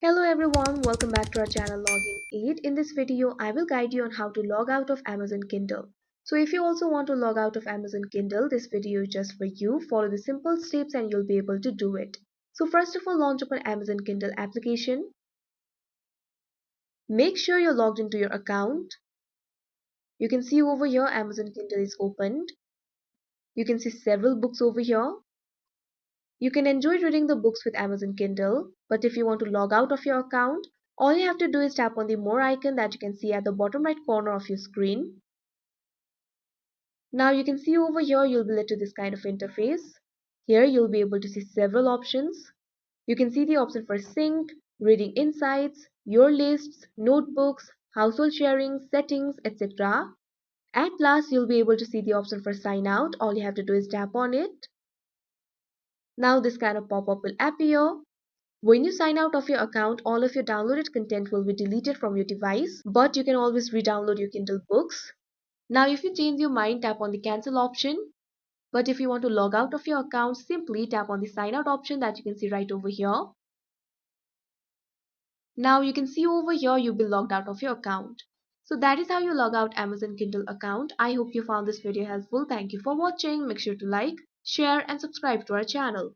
Hello everyone, welcome back to our channel Logging 8. In this video, I will guide you on how to log out of Amazon Kindle. So if you also want to log out of Amazon Kindle, this video is just for you. Follow the simple steps and you'll be able to do it. So first of all, launch up an Amazon Kindle application. Make sure you're logged into your account. You can see over here Amazon Kindle is opened. You can see several books over here. You can enjoy reading the books with Amazon Kindle, but if you want to log out of your account, all you have to do is tap on the more icon that you can see at the bottom right corner of your screen. Now you can see over here you'll be led to this kind of interface. Here you'll be able to see several options. You can see the option for sync, reading insights, your lists, notebooks, household sharing, settings, etc. At last you'll be able to see the option for sign out. All you have to do is tap on it. Now this kind of pop-up will appear. When you sign out of your account, all of your downloaded content will be deleted from your device, but you can always re-download your Kindle books. Now if you change your mind, tap on the cancel option. But if you want to log out of your account, simply tap on the sign out option that you can see right over here. Now you can see over here you'll be logged out of your account. So that is how you log out Amazon Kindle account. I hope you found this video helpful. Thank you for watching. Make sure to like, share and subscribe to our channel.